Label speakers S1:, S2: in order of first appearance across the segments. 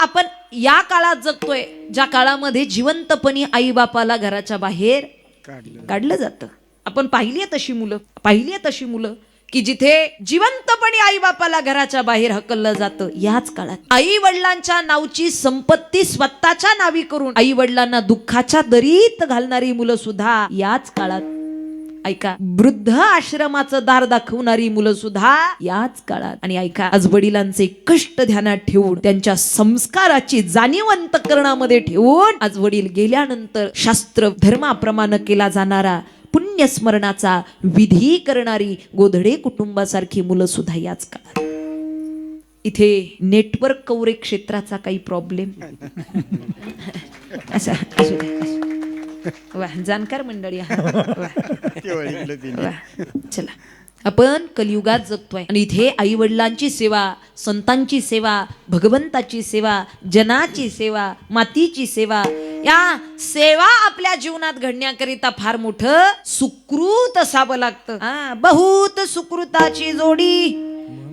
S1: आपण या काळात जगतोय ज्या काळामध्ये जिवंतपणी आई बापाला घराच्या बाहेर काढलं जातं. आपण पाहिली आहे तशी मुलं की जिथे जिवंतपणे आई बापाला घराच्या बाहेर हकललं जातं. याच काळात आई वडिलांच्या नावची संपत्ती स्वतःच्या नावी करून आई वडिलांना दुःखाच्या दरीत घालणारी मुलं सुद्धा याच काळात, ऐका, वृद्ध आश्रमाचं दार दाखवणारी मुलं सुद्धा याच काळात. आणि ऐका, आज वडिलांचे कष्ट ध्यानात ठेवून त्यांच्या संस्काराची जाणीव अंतःकरणामध्ये ठेवून आज वडील गेल्यानंतर शास्त्र धर्माप्रमाणे केला जाणारा पुण्यस्मरणाचा विधी करणारी गोधडे कुटुंबासारखी मुलं सुद्धा याच काळात. इथे नेटवर्क कव्हरेज क्षेत्राचा काही प्रॉब्लेम असा असू दे. वा, जाणकार मंडळी. चला, आपण कलियुगात जगतोय आणि इथे आई वडिलांची सेवा, संतांची सेवा, भगवंताची सेवा, जनाची सेवा, मातीची सेवा, या सेवा आपल्या जीवनात घडण्याकरिता फार मोठं सुकृत असावं लागतं. बहुत सुकृताची जोडी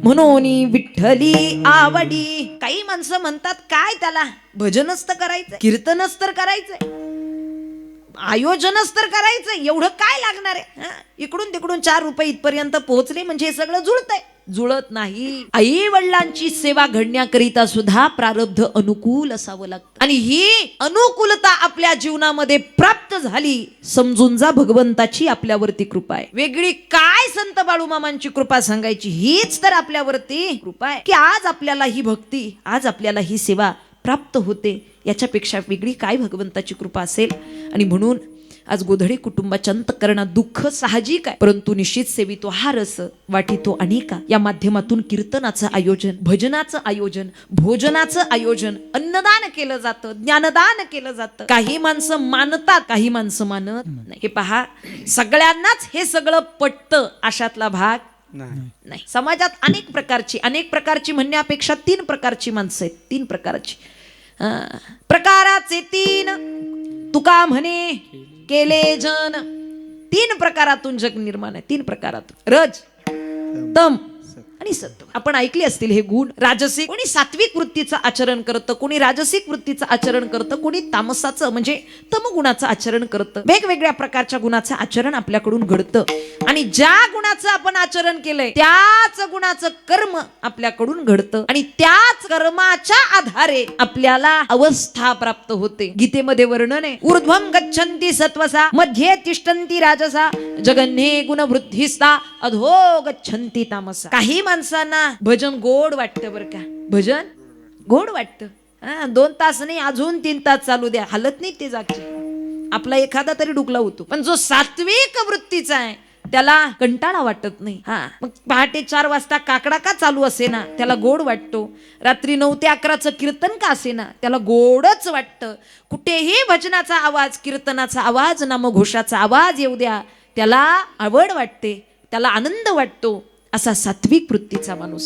S1: म्हणून विठ्ठली आवडी. काही माणसं म्हणतात काय त्याला भजनच तर करायचंय, कीर्तनच तर करायचंय, आयोजनच तर करायचं, एवढं काय लागणार आहे. इकडून तिकडून 4 रुपये इथपर्यंत पोहोचले म्हणजे हे सगळं जुळतंय. जुळत नाही. आई वडिलांची सेवा घडण्याकरिता सुद्धा प्रारब्ध अनुकूल असावं लागतं. आणि ही अनुकूलता आपल्या जीवनामध्ये प्राप्त झाली, समजून जा भगवंताची आपल्यावरती कृपा आहे. वेगळी काय संत बाळूमामांची कृपा सांगायची, हीच तर आपल्यावरती कृपा आहे की आज आपल्याला ही भक्ती, आज आपल्याला ही सेवा प्राप्त होते. याच्यापेक्षा वेगळी काय भगवंताची कृपा असेल. आणि म्हणून आज गोधडे कुटुंबाच्या अंतःकरणात दुःख साहजिक आहे, परंतु निश्चित सेवितो हा रस वाटितो अनेका. या माध्यमातून कीर्तनाचं आयोजन, भजनाचं आयोजन, भोजनाचं आयोजन, अन्नदान केलं जातं, ज्ञानदान केलं जातं. काही माणसं मानतात, काही माणसं मानत नाही. हे पहा, सगळ्यांनाच हे सगळं पटतं अशातला भाग नाही. समाजात अनेक प्रकारची म्हणण्यापेक्षा 3 प्रकारची माणसं आहेत. 3 प्रकारची प्रकाराचे 3 तुका म्हणे केले जन. 3 प्रकारातून जग निर्माण आहे. 3 प्रकारातून, रज, तम आणि सत्व. आपण ऐकले असतील हे गुण. राजसिक, कोणी सात्विक वृत्तीचं आचरण करतं, कोणी राजसिक वृत्तीचं आचरण करतं, कोणी तामसाचं म्हणजे तमगुणाचं आचरण करतं. वेगवेगळ्या प्रकारच्या गुणाचं आचरण आपल्याकडून घडतं. आणि ज्या गुणाचं आपण आचरण केलंय त्याच गुणाचं कर्म आपल्याकडून घडतं. आणि त्याच कर्माच्या आधारे आपल्याला अवस्था प्राप्त होते. गीतेमध्ये वर्णन आहे, ऊर्ध्वं गच्छन्ति सत्वसा मध्ये तिष्ठन्ति राजसा जगन्ये गुणवृद्धिस्ता अधो गच्छन्ति तामसा. काही माणसांना भजन गोड वाटतं बरं का, भजन गोड वाटतं. 2 तास नाही, अजून 3 तास चालू द्या, हालत नाही ते जागचे. आपला एखादा तरी डुकला होतो. पण जो सात्विक वृत्तीचा आहे त्याला कंटाळा वाटत नाही. मग पहाटे 4 वाजता काकडा का चालू असे ना त्याला गोड वाटतो. रात्री 9 ते 11चं कीर्तन का असे ना त्याला गोडच वाटतं. कुठेही भजनाचा आवाज, कीर्तनाचा आवाज, नामघोषाचा आवाज येऊ द्या, त्याला आवड वाटते, त्याला आनंद वाटतो. असा सात्विक वृत्तीचा माणूस.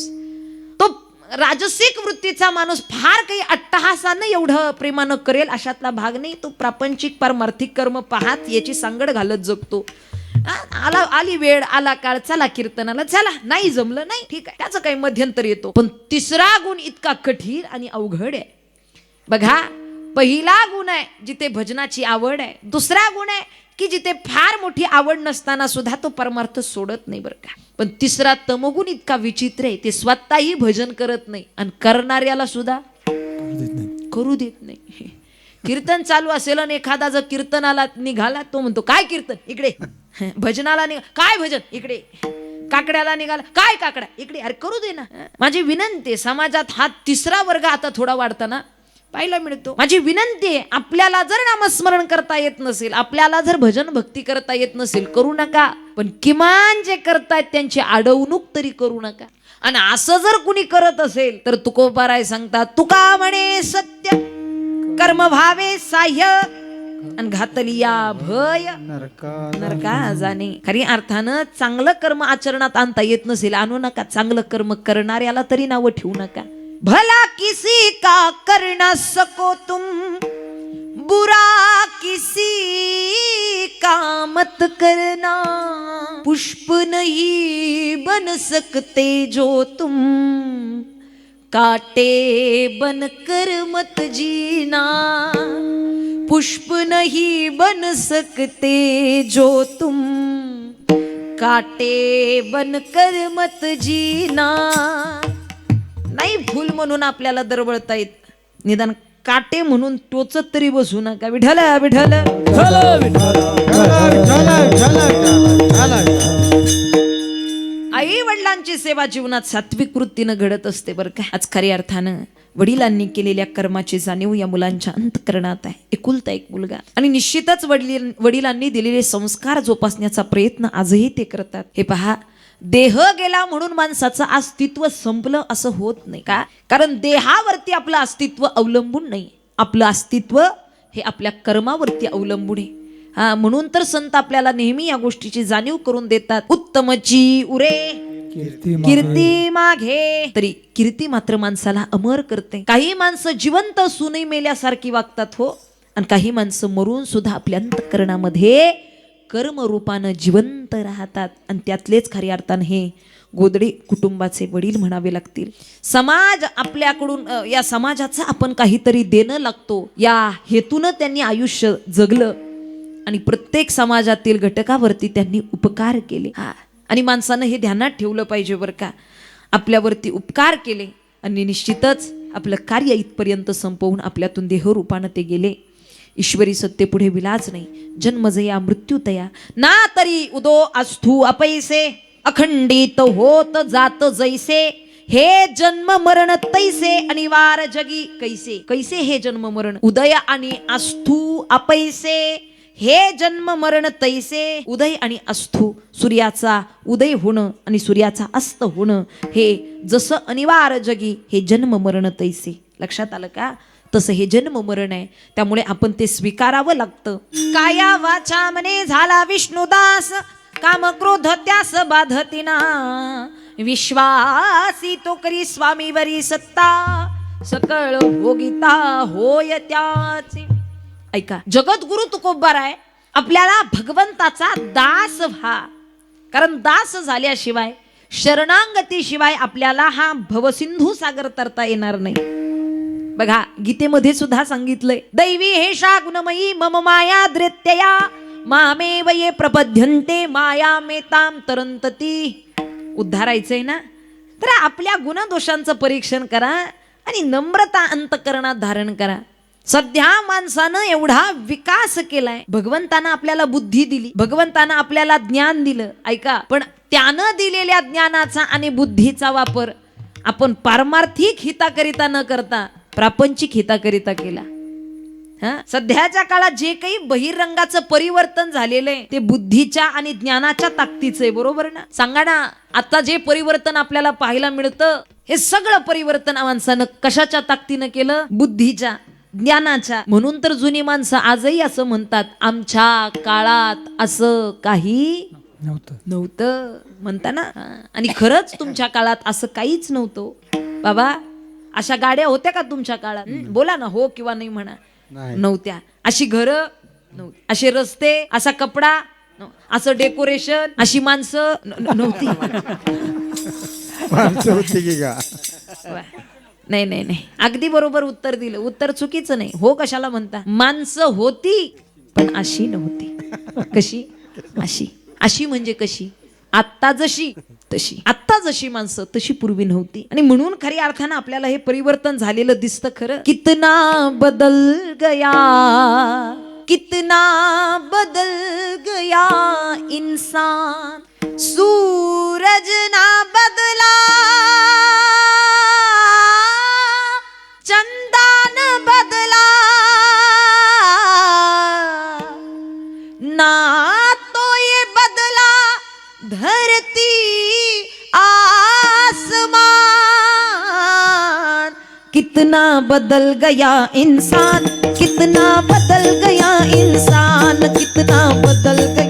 S1: तो राजसिक वृत्तीचा माणूस फार काही अट्टहासानं एवढं प्रेमानं करेल अशातला भाग नाही. तो प्रापंचिक पारमार्थिक कर्म पाहत याची सांगड घालत जगतो. आली वेळ, आला काळ, चला कीर्तनाला, चला, नाही जमलं नाही, ठीक आहे, त्याचं काही मध्यंतर येतो. पण 3रा गुण इतका कठीण आणि अवघड आहे. बघा, पहिला गुण आहे जिथे भजनाची आवड आहे. 2रा गुण आहे की जिथे फार मोठी आवड नसताना सुद्धा तो परमार्थ सोडत नाही बरं का. पण 3रा तमगुण इतका विचित्र आहे, ते स्वतःही भजन करत नाही आणि करणाऱ्याला सुद्धा करू देत नाही. कीर्तन चालू असेल आणि एखादा जर कीर्तनाला निघाला तो म्हणतो काय कीर्तन इकडे, भजनाला निघा काय भजन इकडे, काकड्याला निघाला काय काकडा इकडे. अरे करू दे ना. माझी विनंती, समाजात हा 3रा वर्ग आता थोडा वाढताना पाहायला मिळतो. माझी विनंती आहे, आपल्याला जर नामस्मरण करता येत नसेल, आपल्याला जर भजन भक्ती करता येत नसेल, करू नका. पण किमान जे करतायत त्यांची अडवणूक तरी करू नका. आणि असं जर कुणी करत असेल तर तुकोबाराय सांगतात, तुका म्हणे सत्य कर्म भावे साह्य आणि घातलिया भय नरका जाणे. खरी अर्थानं चांगलं कर्म आचरणात आणता येत नसेल, आणू नका. चांगलं कर्म करणाऱ्याला तरी नावं ठेवू नका. भला किसी का कर न सको तुम, बुरा किसी का मत करना, पुष्प नहीं बन सकते जो तुम, काटे बनकर मत जीना, पुष्प नहीं बन सकते जो तुम, काटे बनकर मत जीना. नाही फुल म्हणून आपल्याला दरवळता येत, निदान काटे म्हणून टोचत तरी बसू नका. विठ्ठल विठ्ठल आई वडिलांची सेवा जीवनात सात्विक वृत्तीनं घडत असते बरं का. आज खऱ्या अर्थानं वडिलांनी केलेल्या कर्माची जाणीव या मुलांच्या अंतःकरणात आहे. एकुलता एक मुलगा, आणि निश्चितच वडिलांनी दिलेले संस्कार जोपासण्याचा प्रयत्न आजही ते करतात. हे पहा, देह गेला म्हणून माणसाचं अस्तित्व संपलं असं होत नाही का. कारण देहावरती आपलं अस्तित्व अवलंबून नाही, आपलं अस्तित्व हे आपल्या कर्मावरती अवलंबून आहे. हा, म्हणून तर संत आपल्याला नेहमी या गोष्टीची जाणीव करून देतात. उत्तमची उरे कीर्ती मागे, तरी कीर्ती मात्र माणसाला अमर करते. काही माणसं जिवंत असूनही मेल्यासारखी वागतात हो, आणि काही माणसं मरून सुद्धा आपल्या अंतःकरणामध्ये कर्मरूपानं जिवंत राहतात. आणि त्यातलेच खऱ्या अर्थानं हे गोदडे कुटुंबाचे वडील म्हणावे लागतील. समाज आपल्याकडून, या समाजाचं आपण काहीतरी देणं लागतो या हेतूनं त्यांनी आयुष्य जगलं, आणि प्रत्येक समाजातील घटकावरती त्यांनी उपकार केले. हा, आणि माणसानं हे ध्यानात ठेवलं पाहिजे बरं का. आपल्यावरती उपकार केले आणि निश्चितच आपलं कार्य इथपर्यंत संपवून आपल्यातून देहरूपानं ते गेले. ईश्वरी सत्य पुढे विलाज नाही. जन्मजया मृत्यूतया ना तरी उदो अस्थू अपैसे, अखंडित होत जात जैसे, हे जन्म मरण तैसे अनिवार्य जगी कैसे. कैसे हे जन्म मरण, उदय आणि अस्थू अपैसे, हे जन्म मरण तैसे. उदय आणि अस्थू, सूर्याचा उदय होणं आणि सूर्याचा अस्त होणं, हे जसं अनिवार्य जगी हे जन्म मरण तैसे. लक्षात आलं का. तसं हे जन्म मरण आहे, त्यामुळे आपण ते स्वीकारावं लागतं. काया वाचा मने झाला विष्णुदास, काम क्रोध त्यास बाधतीना, विश्वासी तो करी स्वामीवरी सत्ता, सकळ भोगिता होय त्याचे. ऐका, जगद्गुरु तुकोबाराय आपल्याला भगवंताचा दास व्हा, कारण दास झाल्याशिवाय, शरणांगतीशिवाय आपल्याला हा भवसिंधू सागर तरता येणार नाही. बघा, गीतेमध्ये सुद्धा सांगितलंय, दैवी हेषा गुणमयी मम माया द्रत्यया, मामेव ये प्रपद्यन्ते माया मेताम तरंतती. उद्धारायचंय ना, तर आपल्या गुणदोषांचं परीक्षण करा आणि नम्रता अंतःकरणात धारण करा. सध्या माणसानं एवढा विकास केलाय, भगवंतानं आपल्याला बुद्धी दिली, भगवंतानं आपल्याला ज्ञान दिलं. ऐका, पण त्यानं दिलेल्या ज्ञानाचा आणि बुद्धीचा वापर आपण पारमार्थिक हिताकरिता न करता प्रापंचिक हिताकरिता केला. हा, सध्याच्या काळात जे काही बहिरंगाचं परिवर्तन झालेलं आहे ते बुद्धीच्या आणि ज्ञानाच्या ताकदीचं आहे. बरोबर ना. सांगा ना, आता जे परिवर्तन आपल्याला पाहायला मिळतं, हे सगळं परिवर्तन माणसानं कशाच्या ताकदीनं केलं, बुद्धीच्या, ज्ञानाच्या. म्हणून तर जुनी माणसं आजही असं म्हणतात, आमच्या काळात असं काही नव्हतं म्हणता ना. आणि खरंच तुमच्या काळात असं काहीच नव्हतं बाबा. अशा गाड्या होत्या का तुमच्या काळात? बोला ना, हो किंवा नाही म्हणा. नव्हत्या. अशी घरं नव्हती, असे रस्ते, असा कपडा, असं डेकोरेशन, अशी माणसं नव्हती. नाही नाही नाही, अगदी बरोबर उत्तर दिलं. उत्तर चुकीचं नाही. हो कशाला म्हणता, माणसं होती पण अशी नव्हती. कशी? अशी. अशी म्हणजे कशी? आत्ता जशी तशी. आत्ता जशी माणसं तशी पूर्वी नव्हती. आणि म्हणून खऱ्या अर्थानं आपल्याला हे परिवर्तन झालेलं दिसतं खरं. कितना बदल गया, कितना बदल गया इंसान, सूरज ना बदला, चंदन बदला ना, तो ये बदला धरती आसमान. कितना बदल गया इंसान, कितना बदल गया इंसान, कितना बदल गया